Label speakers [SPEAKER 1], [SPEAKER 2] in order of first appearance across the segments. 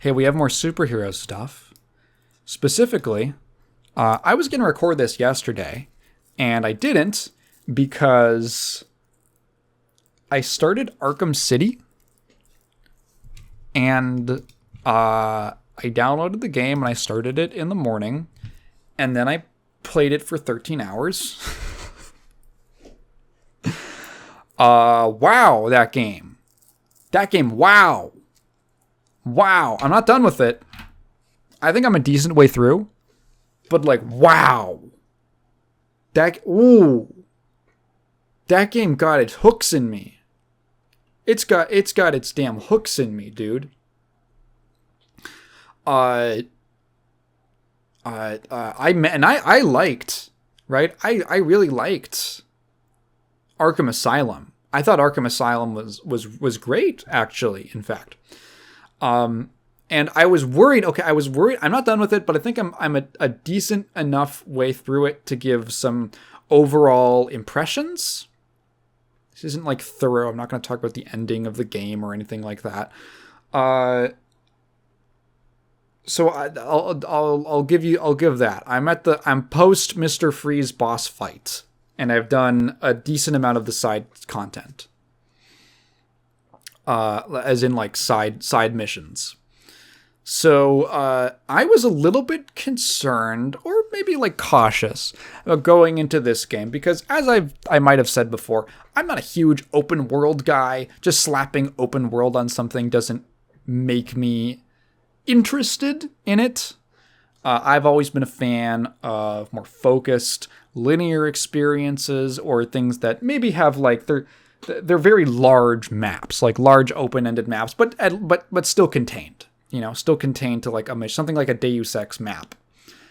[SPEAKER 1] hey, we have more superhero stuff. Specifically, I was going to record this yesterday, and I didn't because I started Arkham City, and I downloaded the game, and I started it in the morning, and then I played it for 13 hours. Wow, that game. Wow. I'm not done with it. I think I'm a decent way through, but like, wow. That game got its hooks in me. It's got its damn hooks in me, dude. I liked, right? I really liked Arkham Asylum. I thought Arkham Asylum was great, actually, in fact. And I was worried. Okay, I'm not done with it, but I think I'm a decent enough way through it to give some overall impressions. This isn't like thorough. I'm not going to talk about the ending of the game or anything like that. So I'll give that. I'm post Mr. Freeze boss fight, and I've done a decent amount of the side content. As in like side missions. So I was a little bit concerned, or maybe like cautious, about going into this game because, as I might have said before, I'm not a huge open world guy. Just slapping open world on something doesn't make me interested in it. I've always been a fan of more focused linear experiences, or things that maybe have like they're very large maps, like large open-ended maps, but still contained. Still contained to like something like a Deus Ex map,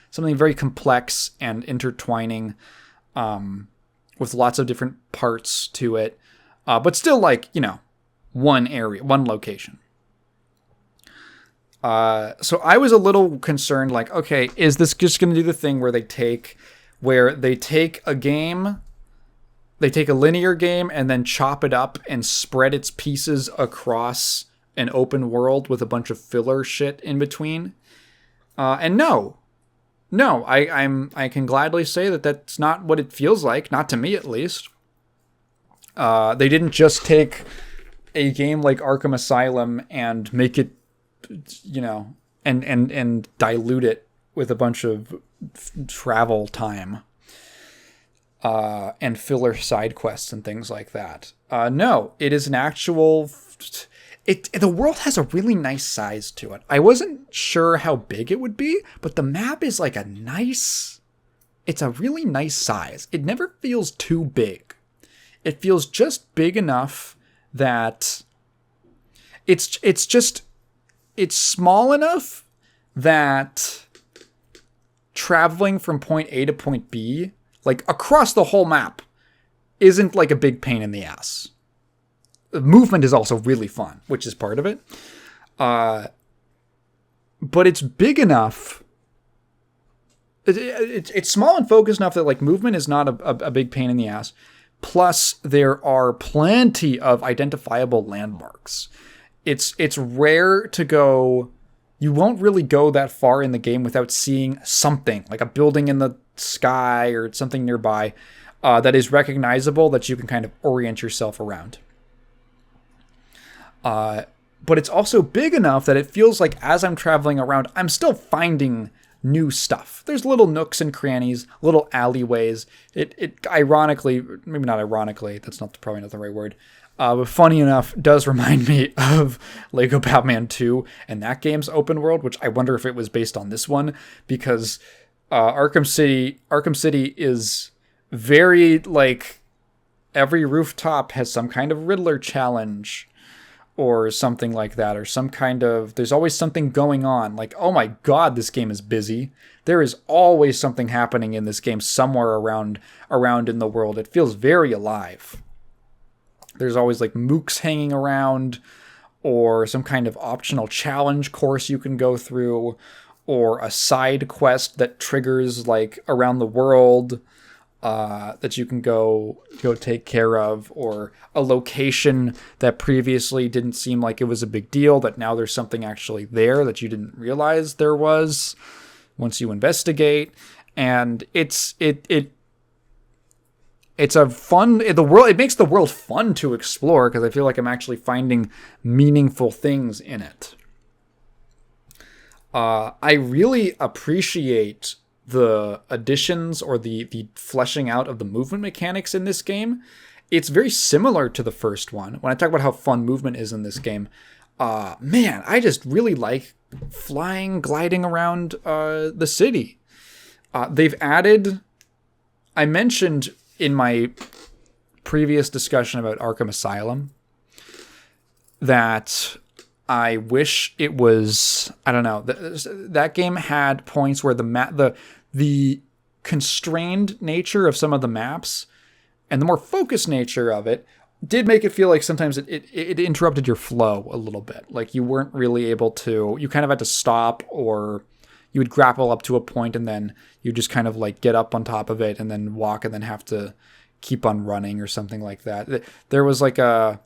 [SPEAKER 1] something very complex and intertwining, with lots of different parts to it, but still like one area, one location. So I was a little concerned, like, okay, is this just going to do the thing where they take a game, they take a linear game and then chop it up and spread its pieces across an open world with a bunch of filler shit in between? And no, I can gladly say that that's not what it feels like, not to me at least. They didn't just take a game like Arkham Asylum and make it, and dilute it with a bunch of travel time and filler side quests and things like that. No, it is an actual... The world has a really nice size to it. I wasn't sure how big it would be, but the map is like it's a really nice size. It never feels too big. It feels just big enough that it's small enough that traveling from point A to point B, like across the whole map, isn't like a big pain in the ass. Movement is also really fun, which is part of it. But it's big enough. It's small and focused enough that like movement is not a big pain in the ass. Plus, there are plenty of identifiable landmarks. It's rare to go. You won't really go that far in the game without seeing something, like a building in the sky or something nearby, that is recognizable, that you can kind of orient yourself around. But it's also big enough that it feels like as I'm traveling around, I'm still finding new stuff. There's little nooks and crannies, little alleyways. It ironically, maybe not ironically, that's probably not the right word, but funny enough, does remind me of Lego Batman 2 and that game's open world, which I wonder if it was based on this one, because Arkham City is very, like, every rooftop has some kind of Riddler challenge or something like that, or some kind of, there's always something going on. Like, oh my god, this game is busy. There is always something happening in this game somewhere around in the world. It feels very alive. There's always like mooks hanging around, or some kind of optional challenge course you can go through, or a side quest that triggers like around the world. that you can go take care of, or a location that previously didn't seem like it was a big deal, that now there's something actually there that you didn't realize there was once you investigate. And it's a fun, it makes the world fun to explore, because I feel like I'm actually finding meaningful things in it. I really appreciate the additions, or the fleshing out of the movement mechanics in this game. It's very similar to the first one. When I talk about how fun movement is in this game, man, I just really like flying, gliding around the city. They've added, I mentioned in my previous discussion about Arkham Asylum that I wish it was, I don't know, that game had points where the constrained nature of some of the maps and the more focused nature of it did make it feel like sometimes it interrupted your flow a little bit. Like you weren't really able to, you kind of had to stop, or you would grapple up to a point and then you just kind of like get up on top of it and then walk and then have to keep on running or something like that. There was a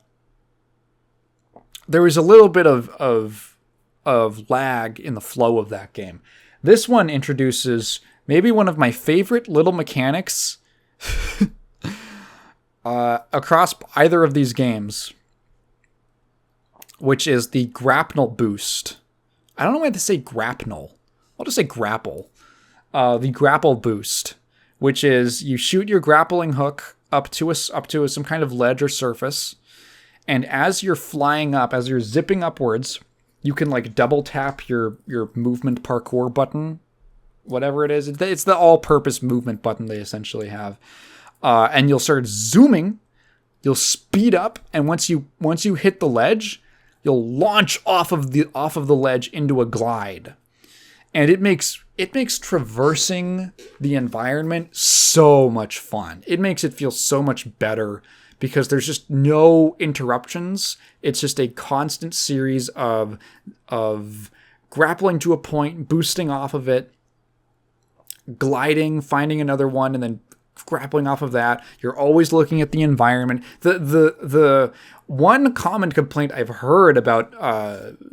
[SPEAKER 1] little bit of lag in the flow of that game. This one introduces maybe one of my favorite little mechanics across either of these games, which is the grapnel boost. I don't know why to say grapnel. I'll just say grapple. The grapple boost, which is you shoot your grappling hook up to some kind of ledge or surface, and as you're flying up, as you're zipping upwards, you can like double tap your movement parkour button, whatever it is. It's the all-purpose movement button they essentially have, and you'll start zooming. You'll speed up, and once you hit the ledge, you'll launch off of the ledge into a glide. And it makes traversing the environment so much fun. It makes it feel so much better because there's just no interruptions. It's just a constant series of grappling to a point, boosting off of it, gliding, finding another one, and then grappling off of that. You're always looking at the environment. The one common complaint I've heard about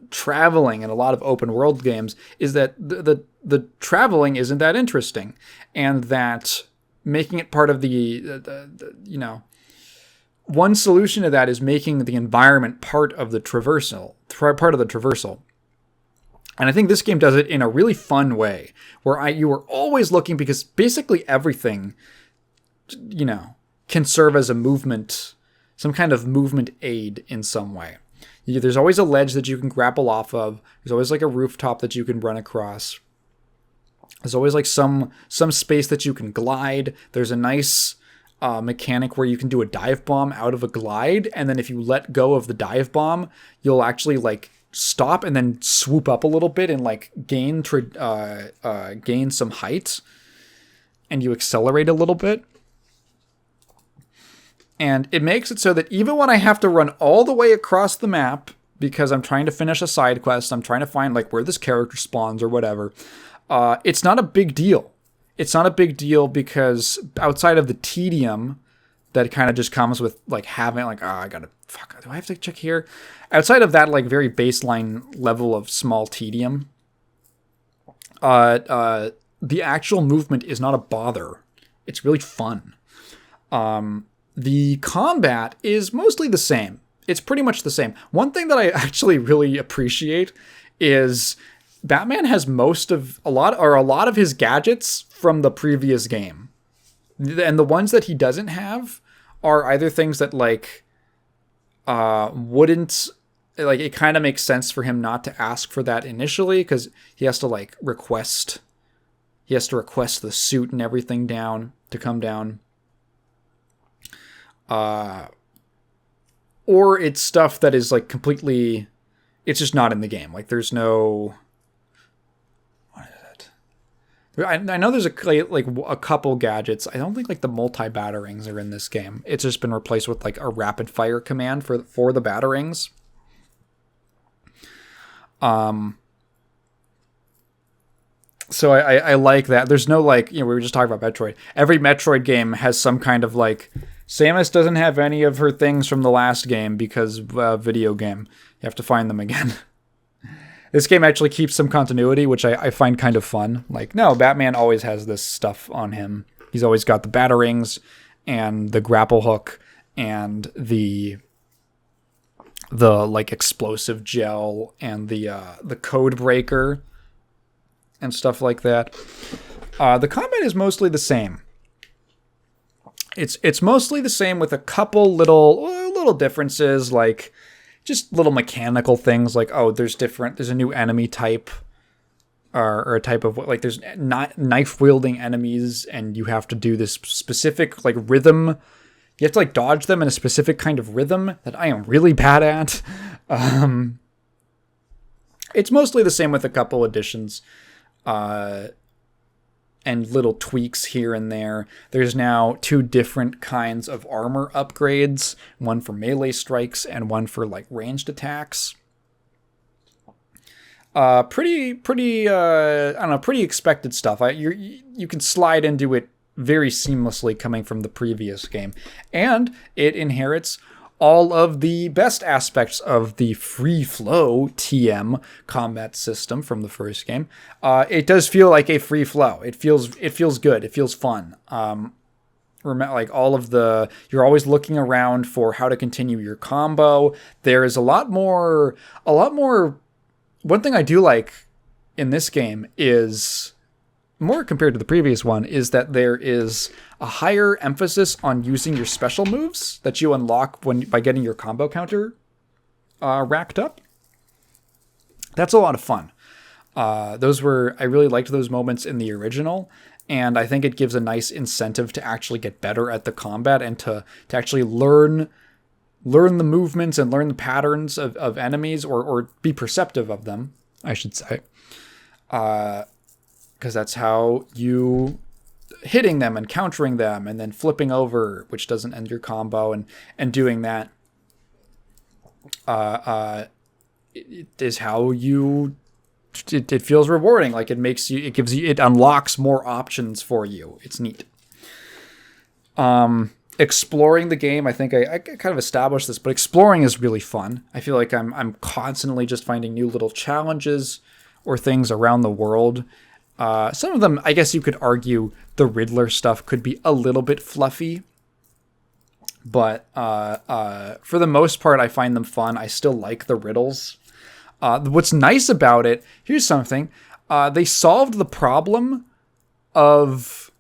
[SPEAKER 1] traveling in a lot of open world games is that the traveling isn't that interesting, and that making it part of the one solution to that is making the environment part of the traversal. And I think this game does it in a really fun way, where you are always looking, because basically everything, can serve as a movement, some kind of movement aid in some way. There's always a ledge that you can grapple off of. There's always like a rooftop that you can run across. There's always like some space that you can glide. There's a nice mechanic where you can do a dive bomb out of a glide, and then if you let go of the dive bomb, you'll actually like stop and then swoop up a little bit and like gain some height, and you accelerate a little bit. And it makes it so that even when I have to run all the way across the map because I'm trying to finish a side quest, I'm trying to find like where this character spawns or whatever, it's not a big deal. It's not a big deal because outside of the tedium that kind of just comes with like having like, do I have to check here? Outside of that like very baseline level of small tedium, the actual movement is not a bother. It's really fun. The combat is mostly the same. It's pretty much the same. One thing that I actually really appreciate is Batman has a lot of his gadgets from the previous game. And the ones that he doesn't have are either things that like wouldn't, like, it kind of makes sense for him not to ask for that initially, because he has to like request the suit and everything down to come down. Or it's stuff that is like completely, it's just not in the game. Like there's no, what is it? I know there's a couple gadgets. I don't think like the multi-batterings are in this game. It's just been replaced with like a rapid fire command for the batterings. So I like that. There's no like, we were just talking about Metroid. Every Metroid game has some kind of like, Samus doesn't have any of her things from the last game because video game. You have to find them again. This game actually keeps some continuity, which I find kind of fun. Like, no, Batman always has this stuff on him. He's always got the batarangs and the grapple hook and the like explosive gel and the code breaker and stuff like that. The combat is mostly the same. It's mostly the same with a couple little differences, like just little mechanical things, like there's a new enemy type, or a type of like there's not knife wielding enemies, and you have to do this specific like rhythm. You have to like dodge them in a specific kind of rhythm that I am really bad at. It's mostly the same with a couple additions. And little tweaks here and there. There's now 2 different kinds of armor upgrades, one for melee strikes and one for like ranged attacks. Pretty expected stuff. You can slide into it very seamlessly coming from the previous game, and it inherits all of the best aspects of the free flow TM combat system from the first game. It does feel like a free flow. It feels good. It feels fun. Like you're always looking around for how to continue your combo. There is a lot more. One thing I do like in this game is, more compared to the previous one, is that there is a higher emphasis on using your special moves that you unlock by getting your combo counter racked up. That's a lot of fun. I really liked those moments in the original, and I think it gives a nice incentive to actually get better at the combat and to actually learn the movements and learn the patterns of enemies, or be perceptive of them, I should say. Because that's how you hitting them and countering them and then flipping over, which doesn't end your combo, and doing that it is how it feels rewarding. Like it unlocks more options for you. It's neat. Exploring the game, I think I kind of established this, but exploring is really fun. I feel like I'm constantly just finding new little challenges or things around the world. Some of them, I guess you could argue the Riddler stuff could be a little bit fluffy, but for the most part, I find them fun. I still like the riddles. What's nice about it, here's something. They solved the problem of...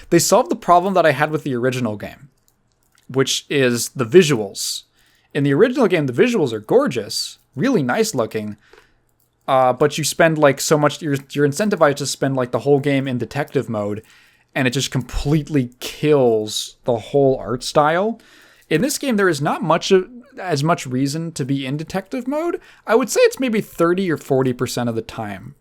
[SPEAKER 1] they solved the problem that I had with the original game, which is the visuals. In the original game, the visuals are gorgeous, really nice looking, but you spend like so much, you're incentivized to spend like the whole game in detective mode, and it just completely kills the whole art style. In this game, there is not as much reason to be in detective mode. I would say it's maybe 30 or 40% of the time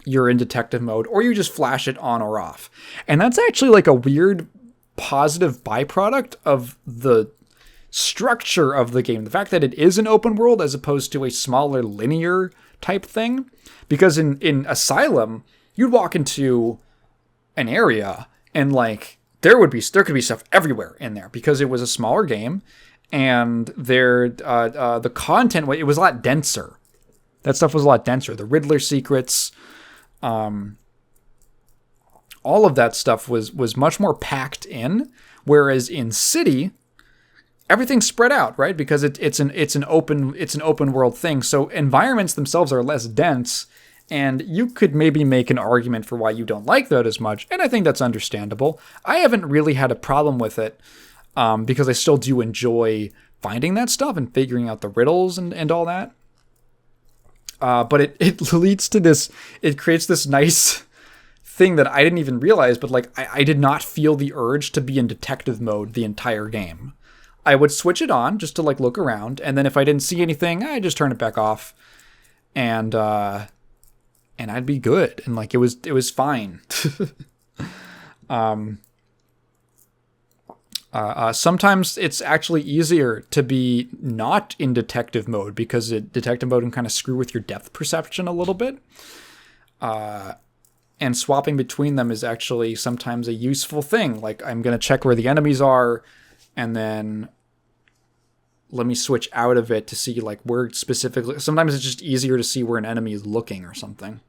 [SPEAKER 1] you're in detective mode, or you just flash it on or off. And that's actually like a weird positive byproduct of the structure of the game. The fact that it is an open world as opposed to a smaller linear type thing. Because in Asylum, you'd walk into an area and like there could be stuff everywhere in there because it was a smaller game, and the content, it was a lot denser. That stuff was a lot denser. The Riddler secrets, all of that stuff was much more packed in, whereas in City, everything's spread out, right? Because it's an open world thing. So environments themselves are less dense, and you could maybe make an argument for why you don't like that as much, and I think that's understandable. I haven't really had a problem with it, because I still do enjoy finding that stuff and figuring out the riddles and all that. But it leads to this, it creates this nice thing that I didn't even realize, but like I did not feel the urge to be in detective mode the entire game. I would switch it on just to like look around, and then if I didn't see anything, I just turn it back off, and I'd be good, and like it was fine. Sometimes it's actually easier to be not in detective mode because detective mode can kind of screw with your depth perception a little bit. And swapping between them is actually sometimes a useful thing. Like, I'm going to check where the enemies are, and then let me switch out of it to see like where specifically. Sometimes it's just easier to see where an enemy is looking or something.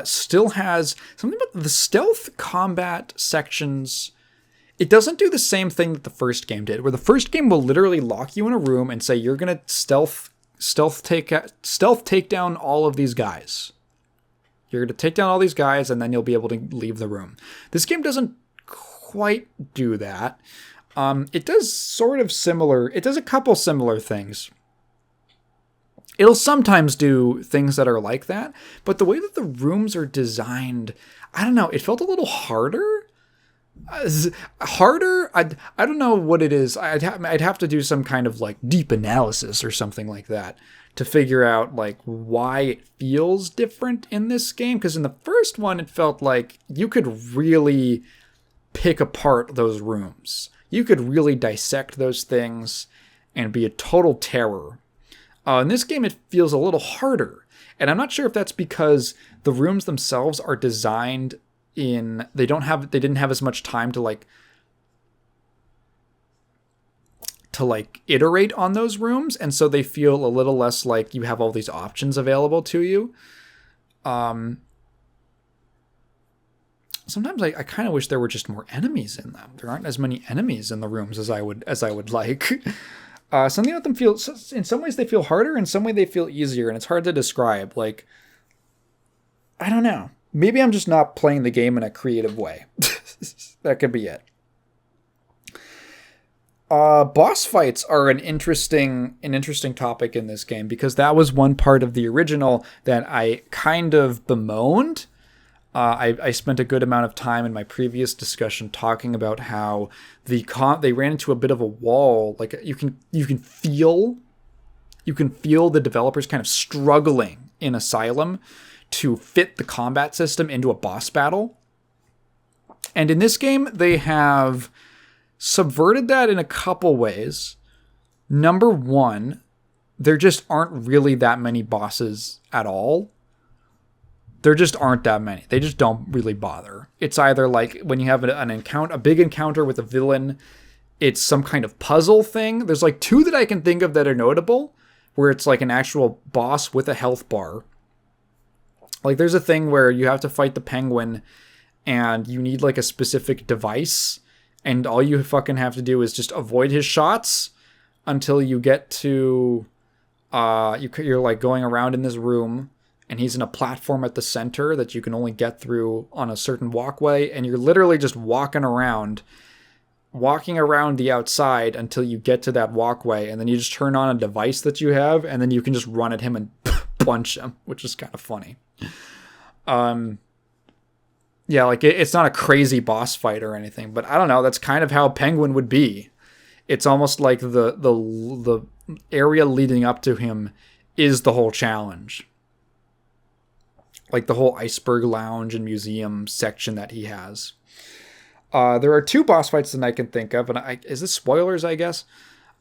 [SPEAKER 1] Still has something about the stealth combat sections. It doesn't do the same thing that the first game did, where the first game will literally lock you in a room and say you're gonna stealth take down all of these guys. You're gonna take down all these guys, and then you'll be able to leave the room. This game doesn't quite do that. It does sort of similar. It does a couple similar things. It'll sometimes do things that are like that, but the way that the rooms are designed, I don't know. It felt a little harder. Harder. I don't know what it is. I'd have to do some kind of like deep analysis or something like that to figure out like why it feels different in this game. Because in the first one, it felt like you could really pick apart those rooms. You could really dissect those things and be a total terror. In this game, it feels a little harder. And I'm not sure if that's because the rooms themselves are designed in... They didn't have as much time to iterate on those rooms. And so they feel a little less like you have all these options available to you. Sometimes I kind of wish there were just more enemies in them. There aren't as many enemies in the rooms as I would like. Something about them feels, in some ways they feel harder, in some way they feel easier, and it's hard to describe. Like, I don't know. Maybe I'm just not playing the game in a creative way. That could be it. Boss fights are an interesting topic in this game, because that was one part of the original that I kind of bemoaned. I spent a good amount of time in my previous discussion talking about how they ran into a bit of a wall. Like you can feel the developers kind of struggling in Asylum to fit the combat system into a boss battle. And in this game, they have subverted that in a couple ways. Number one, there just aren't really that many bosses at all. There just aren't that many. They just don't really bother. It's either like when you have a big encounter with a villain, it's some kind of puzzle thing. There's like two that I can think of that are notable, where it's like an actual boss with a health bar. Like there's a thing where you have to fight the penguin and you need like a specific device, and all you fucking have to do is just avoid his shots until you get to you're like going around in this room. And he's in a platform at the center that you can only get through on a certain walkway. And you're literally just walking around the outside until you get to that walkway. And then you just turn on a device that you have. And then you can just run at him and punch him, which is kind of funny. Yeah, like it's not a crazy boss fight or anything. But I don't know. That's kind of how Penguin would be. It's almost like the area leading up to him is the whole challenge. Like the whole iceberg lounge and museum section that he has. There are two boss fights that I can think of, and is this spoilers, I guess,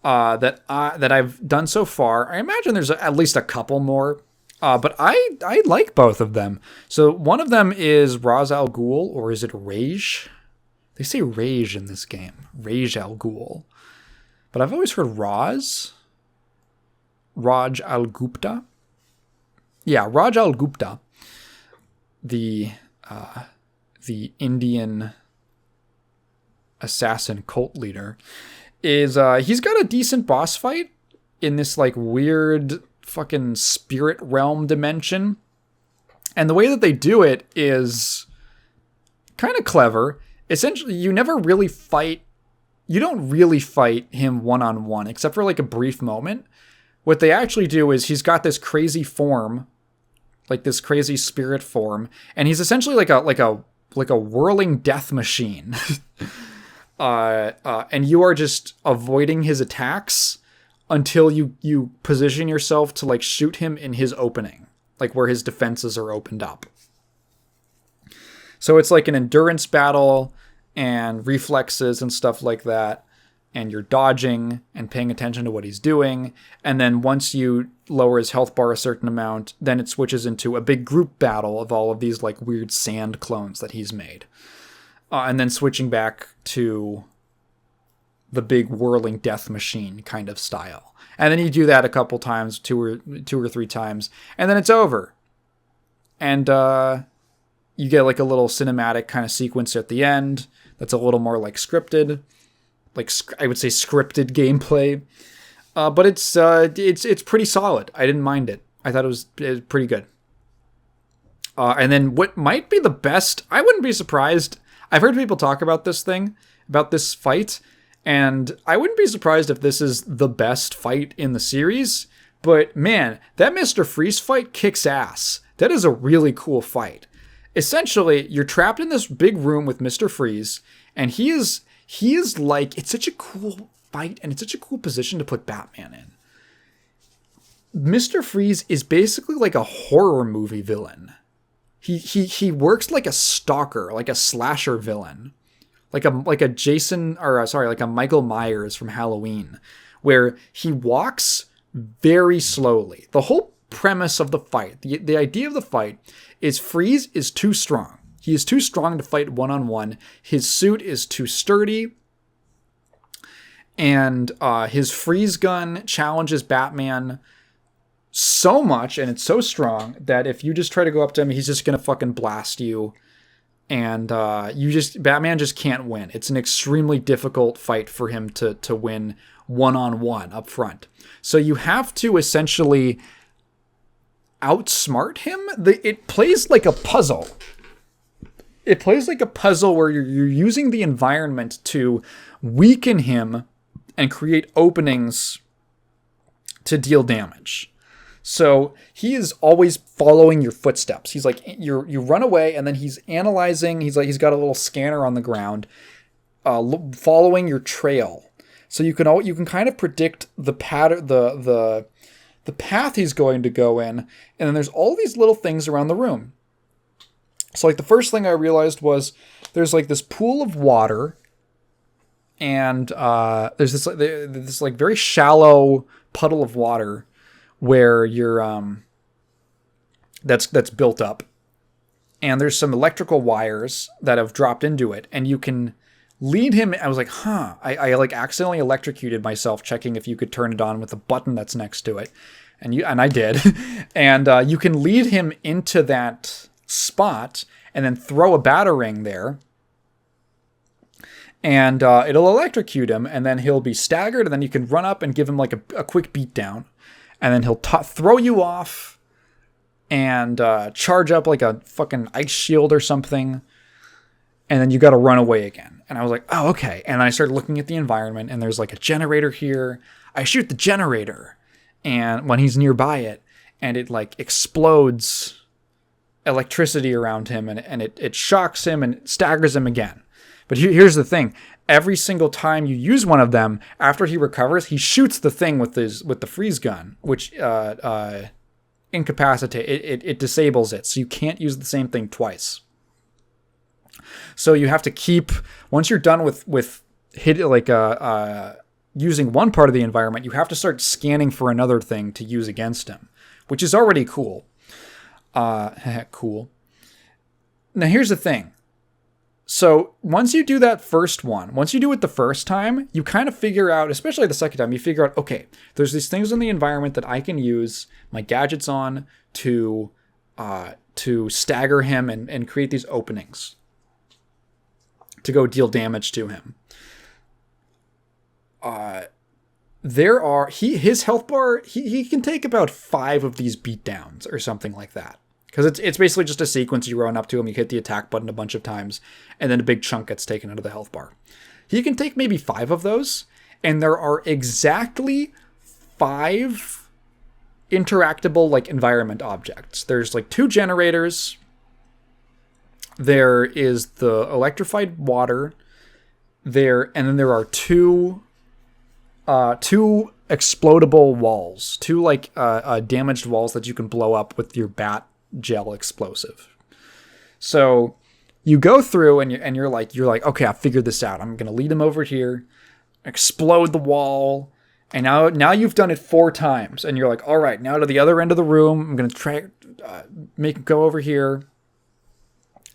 [SPEAKER 1] that I've done so far. I imagine there's at least a couple more, but I like both of them. So one of them is Ra's al Ghul, or is it Rage? They say Rage in this game. Rage al Ghul. But I've always heard Raj al Gupta. Yeah, Raj al Gupta. The Indian assassin cult leader is he's got a decent boss fight in this like weird fucking spirit realm dimension, and the way that they do it is kind of clever. Essentially, you don't really fight him one-on-one except for like a brief moment. What they actually do is he's got this crazy form, like this crazy spirit form, and he's essentially like a whirling death machine. And you are just avoiding his attacks until you position yourself to like shoot him in his opening, like where his defenses are opened up. So it's like an endurance battle, and reflexes and stuff like that. And you're dodging and paying attention to what he's doing. And then once you lower his health bar a certain amount, then it switches into a big group battle of all of these like weird sand clones that he's made. And then switching back to the big whirling death machine kind of style. And then you do that a couple times, two or three times, and then it's over. And you get like a little cinematic kind of sequence at the end that's a little more like scripted. Like I would say scripted gameplay, but it's pretty solid. I didn't mind it. I thought it was pretty good. And then what might be the best, I wouldn't be surprised. I've heard people talk about this fight, and I wouldn't be surprised if this is the best fight in the series. But man, that Mr. Freeze fight kicks ass. That is a really cool fight. Essentially, you're trapped in this big room with Mr. Freeze, and he is like, it's such a cool fight, and it's such a cool position to put Batman in. Mr. Freeze is basically like a horror movie villain. He works like a stalker, like a slasher villain, like a Michael Myers from Halloween, where he walks very slowly. The whole premise of the fight, the idea of the fight, is Freeze is too strong. He is too strong to fight one-on-one. His suit is too sturdy. And his freeze gun challenges Batman so much, and it's so strong, that if you just try to go up to him, he's just going to fucking blast you. And Batman just can't win. It's an extremely difficult fight for him to win one-on-one up front. So you have to essentially outsmart him. It plays like a puzzle. It plays like a puzzle where you're using the environment to weaken him and create openings to deal damage. So he is always following your footsteps. He's like, you run away, and then he's analyzing. He's got a little scanner on the ground, following your trail. So you can kind of predict the pattern, the path he's going to go in, and then there's all these little things around the room. So like the first thing I realized was there's like this pool of water, and there's this like very shallow puddle of water where you're that's built up, and there's some electrical wires that have dropped into it, and you can lead him. I was like, I like accidentally electrocuted myself checking if you could turn it on with the button that's next to it, and I did, and you can lead him into that spot and then throw a batarang there, and it'll electrocute him, and then he'll be staggered, and then you can run up and give him like a quick beat down, and then he'll throw you off and charge up like a fucking ice shield or something, and then you got to run away again. And I was like, oh, okay. And I started looking at the environment, and there's like a generator here. I shoot the generator, and when he's nearby it, and it like explodes electricity around him, and it shocks him and staggers him again. But here's the thing. Every single time you use one of them, after he recovers, he shoots the thing with the freeze gun, which it disables it. So you can't use the same thing twice. So you have to keep, once you're done with using one part of the environment, you have to start scanning for another thing to use against him, which is already cool. Cool. Now here's the thing. So once you do that first one, once you do it the first time, you kind of figure out, especially the second time, you figure out, okay, there's these things in the environment that I can use my gadgets on to stagger him and create these openings to go deal damage to him. His health bar, he can take about 5 of these beatdowns or something like that. Because it's basically just a sequence. You run up to him, you hit the attack button a bunch of times, and then a big chunk gets taken out of the health bar. He can take maybe 5 of those, and there are exactly 5 interactable like environment objects. There's like 2 generators. There is the electrified water there, and then there are 2 explodable walls, 2 like damaged walls that you can blow up with your bat gel explosive. So You go through and you're like, okay, I figured this out. I'm gonna lead him over here, explode the wall, and now you've done it 4 times, and you're like, all right, now to the other end of the room. I'm gonna try make him go over here.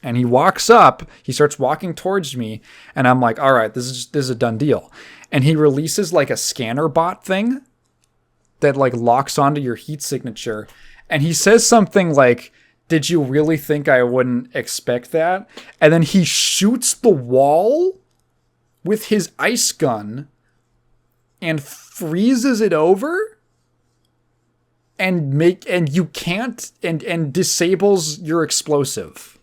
[SPEAKER 1] And he walks up. He starts walking towards me, and I'm like, all right, this is a done deal. And he releases like a scanner bot thing that like locks onto your heat signature, and he says something like, "Did you really think I wouldn't expect that?" And then he shoots the wall with his ice gun and freezes it over and you can't and disables your explosive.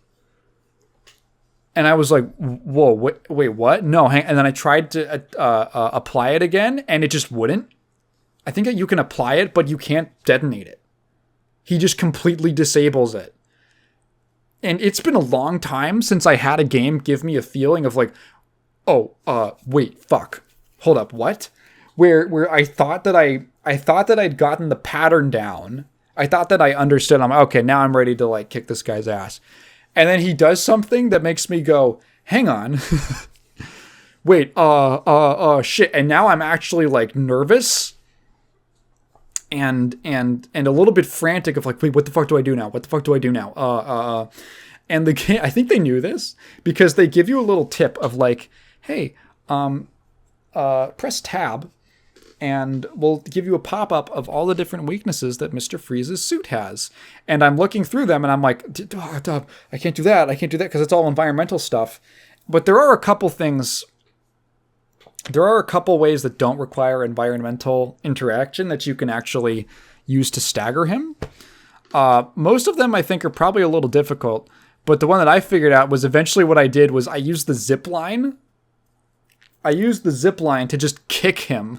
[SPEAKER 1] And I was like, whoa, wait, what? No, and then I tried to apply it again, and it just wouldn't. I think that you can apply it, but you can't detonate it. He just completely disables it. And it's been a long time since I had a game give me a feeling of like, wait, fuck. Hold up, what? Where I thought that I'd gotten the pattern down. I thought that I understood. I'm okay, now I'm ready to like kick this guy's ass. And then he does something that makes me go, hang on. Wait, shit. And now I'm actually like nervous and a little bit frantic of like, wait, what the fuck do I do now? What the fuck do I do now? And the game, I think they knew this because they give you a little tip of like, hey, press tab and we'll give you a pop-up of all the different weaknesses that Mr. Freeze's suit has. And I'm looking through them and I'm like, I can't do that because it's all environmental stuff. But there are a couple ways that don't require environmental interaction that you can actually use to stagger him. Most of them I think are probably a little difficult, but the one that I figured out was eventually what I did was I used the zip line. To just kick him.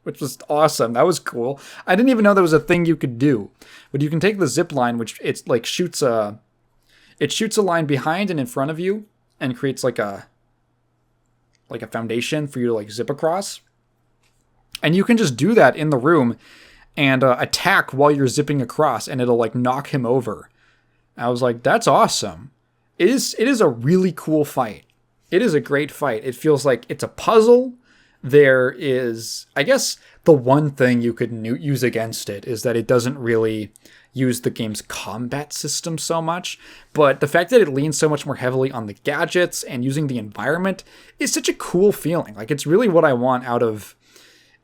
[SPEAKER 1] Which was awesome. That was cool. I didn't even know there was a thing you could do. But you can take the zip line, which it's like shoots a line behind and in front of you, and creates like a foundation for you to like zip across. And you can just do that in the room and attack while you're zipping across, and it'll like knock him over. I was like, that's awesome. It is a really cool fight. It is a great fight. It feels like it's a puzzle. There is, I guess, the one thing you could use against it is that it doesn't really use the game's combat system so much, but the fact that it leans so much more heavily on the gadgets and using the environment is such a cool feeling. Like, it's really what I want out of...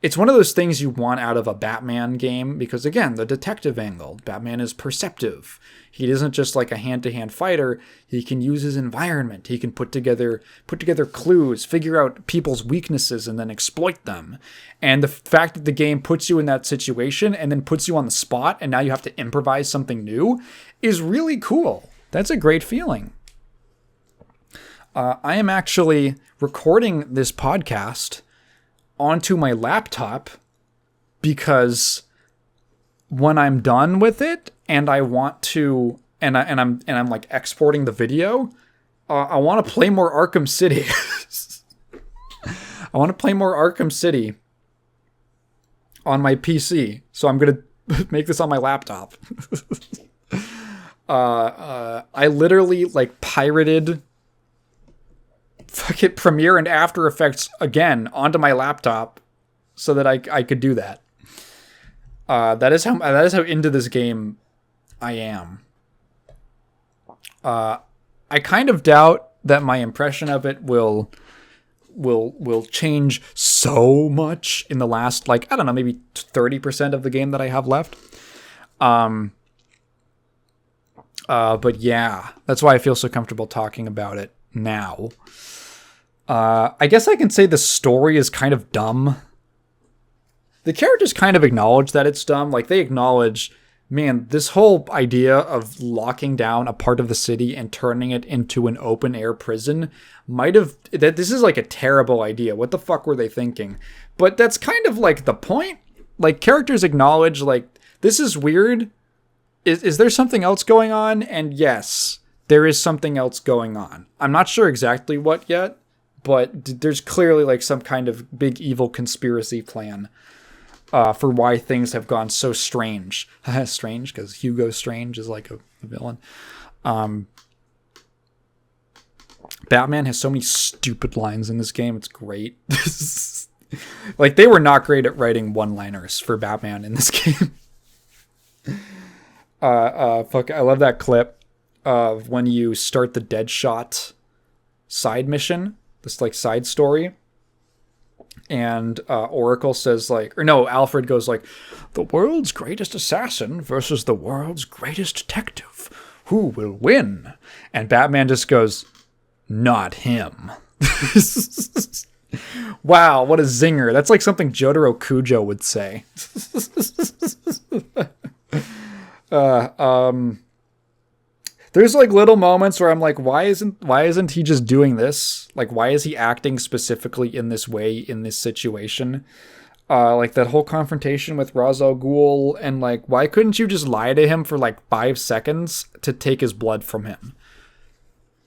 [SPEAKER 1] It's one of those things you want out of a Batman game because, again, the detective angle. Batman is perceptive. He isn't just like a hand-to-hand fighter. He can use his environment. He can put together clues, figure out people's weaknesses, and then exploit them. And the fact that the game puts you in that situation and then puts you on the spot and now you have to improvise something new is really cool. That's a great feeling. I am actually recording this podcast onto my laptop because when I'm done with it and I want to and I'm like exporting the video, I want to play more Arkham City. I want to play more Arkham City on my PC, so I'm gonna make this on my laptop. I literally like pirated fucking Premiere and After Effects again onto my laptop so that I could do that. That is how into this game I am. I kind of doubt that my impression of it will change so much in the last, like, I don't know, maybe 30% of the game that I have left. But yeah, that's why I feel so comfortable talking about it now. I guess I can say the story is kind of dumb. The characters kind of acknowledge that it's dumb. Like, they acknowledge, man, this whole idea of locking down a part of the city and turning it into an open air prison that this is like a terrible idea. What the fuck were they thinking? But that's kind of like the point. Like, characters acknowledge, like, this is weird. Is there something else going on? And yes, there is something else going on. I'm not sure exactly what yet, but there's clearly like some kind of big evil conspiracy plan for why things have gone so strange. Strange, because Hugo Strange is like a villain. Batman has so many stupid lines in this game. It's great. Like, they were not great at writing one-liners for Batman in this game. I love that clip of when you start the Deadshot side mission, this like side story, and Oracle says like, or no, Alfred goes like, the world's greatest assassin versus the world's greatest detective. Who will win? And Batman just goes, not him. Wow, what a zinger. That's like something Jotaro Kujo would say. There's like little moments where I'm like, why isn't he just doing this? Like, why is he acting specifically in this way in this situation? Like that whole confrontation with Ra's al Ghul, and like, why couldn't you just lie to him for like 5 seconds to take his blood from him?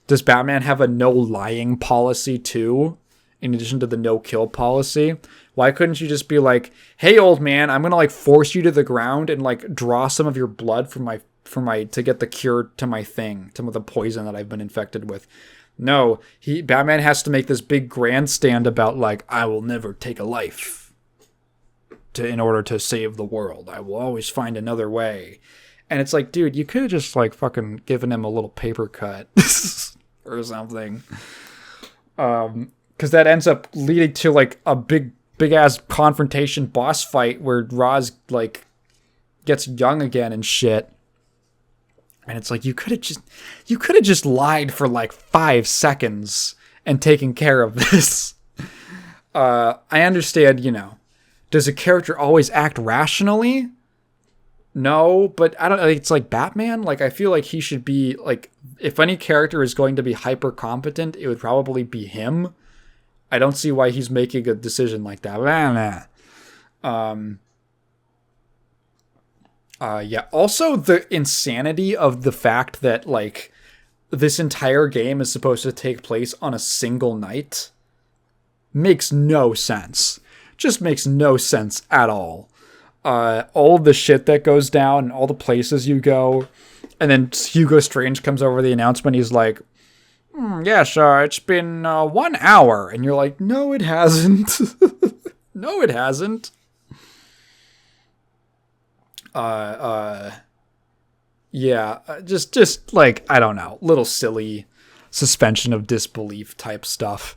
[SPEAKER 1] Does Batman have a no lying policy too, in addition to the no kill policy? Why couldn't you just be like, hey old man, I'm gonna like force you to the ground and like draw some of your blood from my to get the cure to my thing, to the poison that I've been infected with? No, Batman has to make this big grandstand about like, I will never take a life in order to save the world. I will always find another way. And it's like, dude, you could have just like fucking given him a little paper cut or something. Because that ends up leading to like a big ass confrontation boss fight where Ra's like gets young again and shit. And it's like, you could have just lied for like 5 seconds and taken care of this. I understand, does a character always act rationally? No, but I don't. It's like Batman. Like, I feel like he should be like, if any character is going to be hyper competent, it would probably be him. I don't see why he's making a decision like that. Yeah. Also, the insanity of the fact that like this entire game is supposed to take place on a single night makes no sense. Just makes no sense at all. All the shit that goes down and all the places you go. And then Hugo Strange comes over the announcement. He's like, yes, it's been 1 hour. And you're like, no, it hasn't. No, it hasn't. Yeah, just like, I don't know, little silly suspension of disbelief type stuff.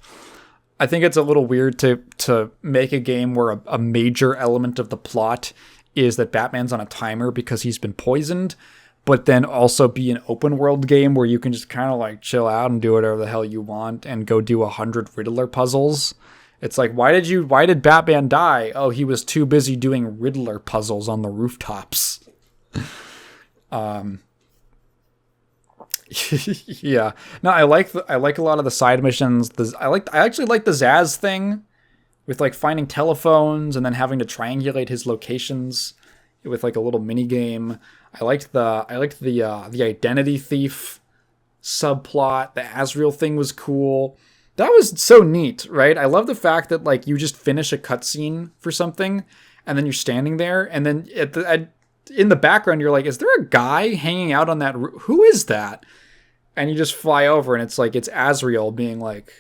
[SPEAKER 1] I think it's a little weird to make a game where a major element of the plot is that Batman's on a timer because he's been poisoned, but then also be an open world game where you can just kind of like chill out and do whatever the hell you want and go do 100 Riddler puzzles. It's like, why did Batman die? Oh, he was too busy doing Riddler puzzles on the rooftops. Yeah. No, I like a lot of the side missions. I actually like the Zaz thing with like finding telephones and then having to triangulate his locations with like a little mini game. I liked the identity thief subplot. The Azrael thing was cool. That was so neat, right? I love the fact that like you just finish a cutscene for something and then you're standing there and then in the background you're like, is there a guy hanging out on that roof? Who is that? And you just fly over and it's like, it's Azrael being like,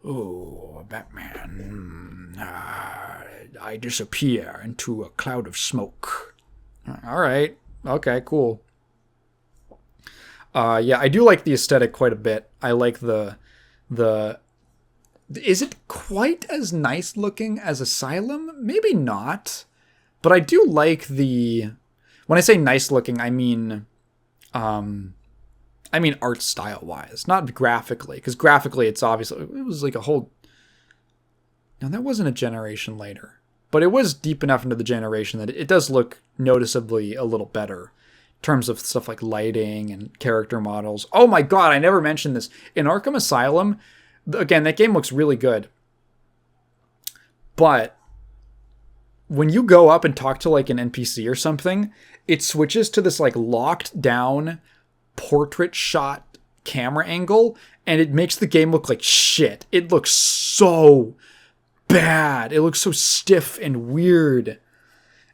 [SPEAKER 1] oh, Batman, I disappear into a cloud of smoke. All right. Okay, cool. Yeah, I do like the aesthetic quite a bit. I like the is it quite as nice looking as Asylum? Maybe not. But I do like when I say nice looking, I mean art style wise, not graphically, because graphically it was like a whole. No, that wasn't a generation later, but it was deep enough into the generation that it does look noticeably a little better in terms of stuff like lighting and character models. Oh my god, I never mentioned this. In Arkham Asylum, again, that game looks really good, but when you go up and talk to like an NPC or something, it switches to this like locked down portrait shot camera angle, and it makes the game look like shit. It looks so bad. It looks so stiff and weird.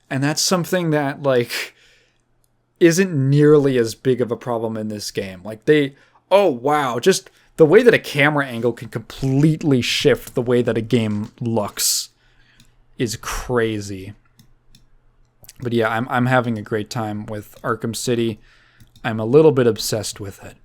[SPEAKER 1] And that's something that like isn't nearly as big of a problem in this game. Like oh wow, just the way that a camera angle can completely shift the way that a game looks is crazy. But yeah, I'm having a great time with Arkham City. I'm a little bit obsessed with it.